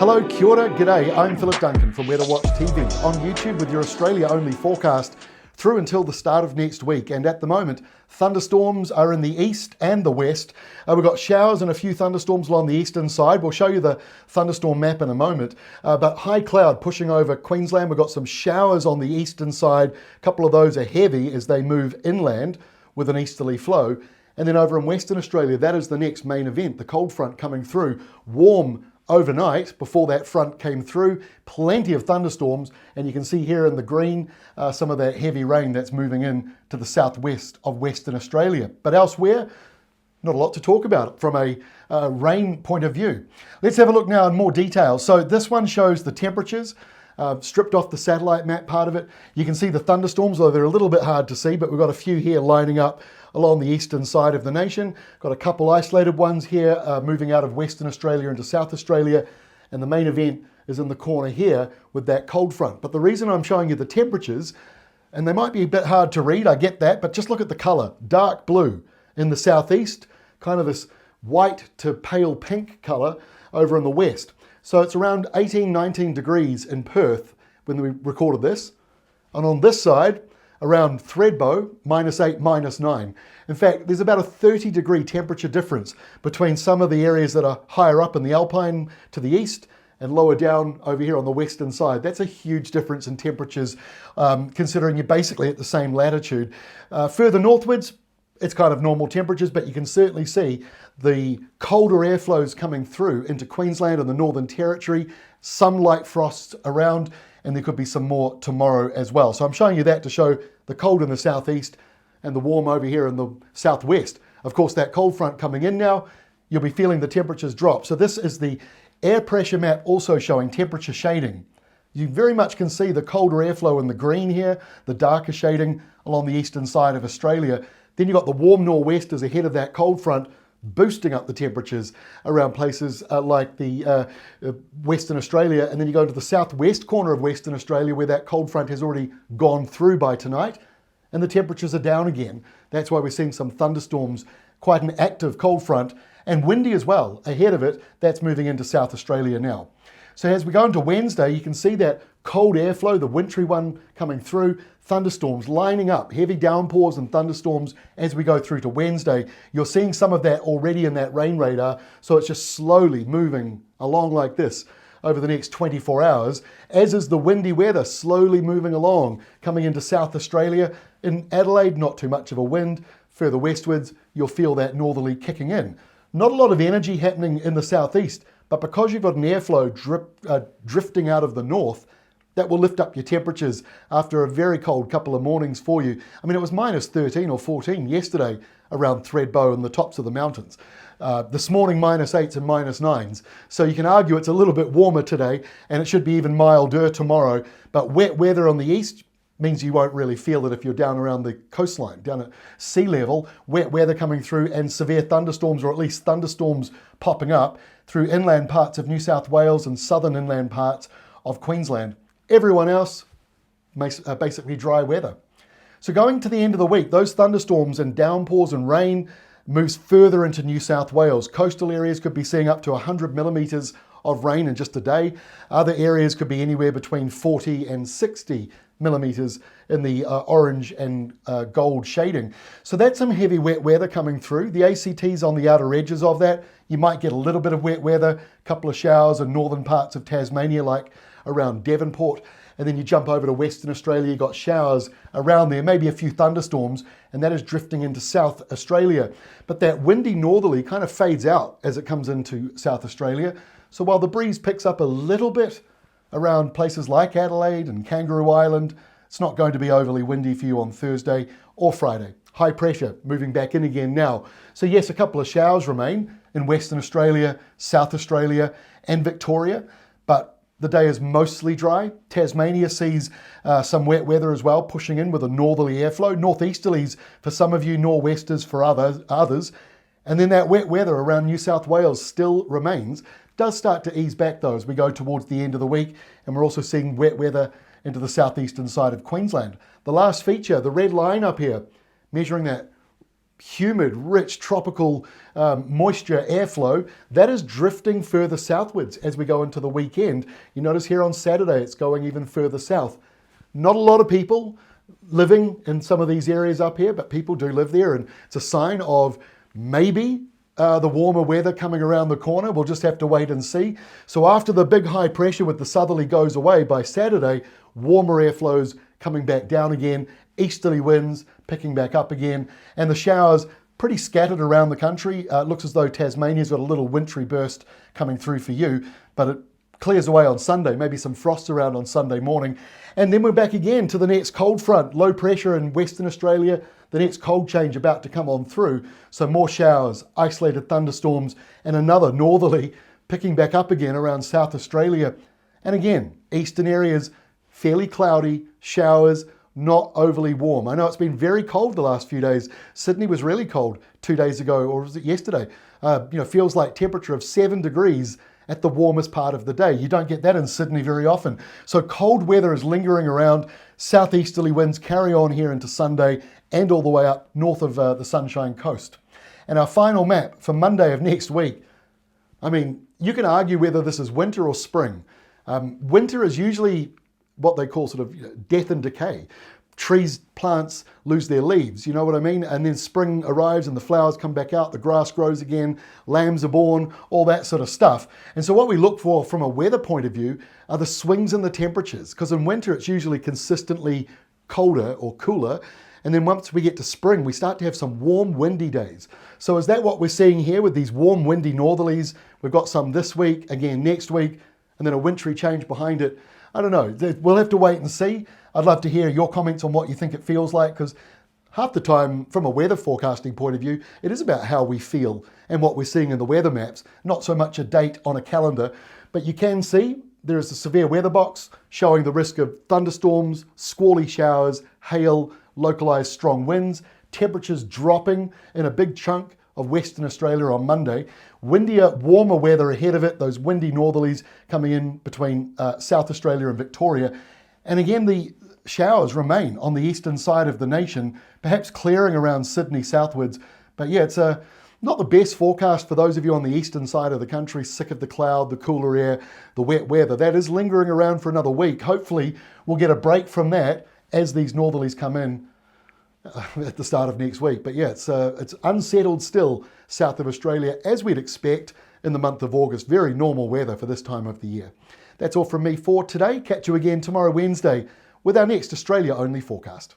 Hello, kia ora, g'day, I'm Philip Duncan from Where to Watch TV on YouTube with your Australia-only forecast through until the start of next week. And at the moment, thunderstorms are in the east and the west. We've got showers and a few thunderstorms along the eastern side. We'll show you the thunderstorm map in a moment. But high cloud pushing over Queensland. We've got some showers on the eastern side. A couple of those are heavy as they move inland with an easterly flow. And then over in Western Australia, that is the next main event, the cold front coming through. Warm overnight before that front came through, plenty of thunderstorms, and you can see here in the green some of that heavy rain that's moving in to the southwest of Western Australia. But elsewhere, not a lot to talk about from a rain point of view. Let's have a look now in more detail. So this one shows the temperatures. Stripped off the satellite map part of it. You can see the thunderstorms, though they're a little bit hard to see, but we've got a few here lining up along the eastern side of the nation. Got a couple isolated ones here moving out of Western Australia into South Australia, and the main event is in the corner here with that cold front. But the reason I'm showing you the temperatures, and they might be a bit hard to read, I get that, but just look at the colour. Dark blue in the southeast, kind of this white to pale pink colour over in the west. So it's around 18, 19 degrees in Perth when we recorded this. And on this side, around Thredbo, -8, -9. In fact, there's about a 30-degree temperature difference between some of the areas that are higher up in the Alpine to the east and lower down over here on the western side. That's a huge difference in temperatures, considering you're basically at the same latitude. Further northwards, it's kind of normal temperatures, but you can certainly see the colder airflows coming through into Queensland and the Northern Territory, some light frosts around, and there could be some more tomorrow as well. So I'm showing you that to show the cold in the southeast and the warm over here in the southwest. Of course, that cold front coming in now, you'll be feeling the temperatures drop. So this is the air pressure map also showing temperature shading. You very much can see the colder airflow in the green here, the darker shading along the eastern side of Australia. Then you've got the warm nor'westers ahead of that cold front, boosting up the temperatures around places like the Western Australia. And then you go to the southwest corner of Western Australia where that cold front has already gone through by tonight, and the temperatures are down again. That's why we're seeing some thunderstorms, quite an active cold front, and windy as well. Ahead of it, that's moving into South Australia now. So as we go into Wednesday, you can see that cold airflow, the wintry one coming through, thunderstorms lining up, heavy downpours and thunderstorms as we go through to Wednesday. You're seeing some of that already in that rain radar, so it's just slowly moving along like this over the next 24 hours, as is the windy weather slowly moving along, coming into South Australia. In Adelaide, not too much of a wind. Further westwards, you'll feel that northerly kicking in. Not a lot of energy happening in the southeast, but because you've got an airflow drifting out of the north, that will lift up your temperatures after a very cold couple of mornings for you. I mean, it was -13 or 14 yesterday around Thredbo and the tops of the mountains. This morning, -8s and -9s. So you can argue it's a little bit warmer today, and it should be even milder tomorrow. But wet weather on the east means you won't really feel it if you're down around the coastline, down at sea level. Wet weather coming through and severe thunderstorms, or at least thunderstorms popping up through inland parts of New South Wales and southern inland parts of Queensland. Everyone else, basically dry weather. So going to the end of the week, those thunderstorms and downpours and rain moves further into New South Wales. Coastal areas could be seeing up to 100 millimetres of rain in just a day. Other areas could be anywhere between 40 and 60 millimetres in the orange and gold shading. So that's some heavy wet weather coming through. The ACT's on the outer edges of that. You might get a little bit of wet weather, a couple of showers in northern parts of Tasmania, like around Devonport, and then you jump over to Western Australia, you've got showers around there, maybe a few thunderstorms, and that is drifting into South Australia. But that windy northerly kind of fades out as it comes into South Australia. So while the breeze picks up a little bit around places like Adelaide and Kangaroo Island, it's not going to be overly windy for you on Thursday or Friday. High pressure moving back in again now. So yes, a couple of showers remain in Western Australia, South Australia and Victoria, but the day is mostly dry. Tasmania sees some wet weather as well, pushing in with a northerly airflow. Northeasterlies for some of you, nor'westers for others. And then that wet weather around New South Wales still remains. Does start to ease back though as we go towards the end of the week. And we're also seeing wet weather into the southeastern side of Queensland. The last feature, the red line up here, measuring that humid, rich, tropical moisture airflow, that is drifting further southwards as we go into the weekend. You notice here on Saturday, it's going even further south. Not a lot of people living in some of these areas up here, but people do live there, and it's a sign of maybe the warmer weather coming around the corner. We'll just have to wait and see. So after the big high pressure with the southerly goes away by Saturday, warmer airflows coming back down again, easterly winds picking back up again, and the showers pretty scattered around the country. It looks as though Tasmania's got a little wintry burst coming through for you, but it clears away on Sunday, maybe some frost around on Sunday morning. And then we're back again to the next cold front, low pressure in Western Australia, the next cold change about to come on through. So more showers, isolated thunderstorms, and another northerly picking back up again around South Australia. And again, eastern areas, fairly cloudy, showers, not overly warm. I know it's been very cold the last few days. Sydney was really cold 2 days ago, or was it yesterday? Feels like temperature of 7 degrees at the warmest part of the day. You don't get that in Sydney very often. So cold weather is lingering around. Southeasterly winds carry on here into Sunday and all the way up north of the Sunshine Coast. And our final map for Monday of next week, I mean, you can argue whether this is winter or spring. Winter is usually what they call sort of death and decay. Trees, plants lose their leaves, you know what I mean? And then spring arrives and the flowers come back out, the grass grows again, lambs are born, all that sort of stuff. And so what we look for from a weather point of view are the swings in the temperatures, because in winter it's usually consistently colder or cooler. And then once we get to spring, we start to have some warm, windy days. So is that what we're seeing here with these warm, windy northerlies? We've got some this week, again next week, and then a wintry change behind it. I don't know. We'll have to wait and see. I'd love to hear your comments on what you think it feels like, because half the time, from a weather forecasting point of view, it is about how we feel and what we're seeing in the weather maps, not so much a date on a calendar. But you can see there is a severe weather box showing the risk of thunderstorms, squally showers, hail, localised strong winds, temperatures dropping in a big chunk of Western Australia on Monday. Windier, warmer weather ahead of it, those windy northerlies coming in between South Australia and Victoria. And again, the showers remain on the eastern side of the nation, perhaps clearing around Sydney southwards. But yeah, it's not the best forecast for those of you on the eastern side of the country, sick of the cloud, the cooler air, the wet weather. That is lingering around for another week. Hopefully we'll get a break from that as these northerlies come in at the start of next week. But yeah, it's unsettled still south of Australia, as we'd expect in the month of August. Very normal weather for this time of the year. That's all from me for today. Catch you again tomorrow, Wednesday, with our next Australia-only forecast.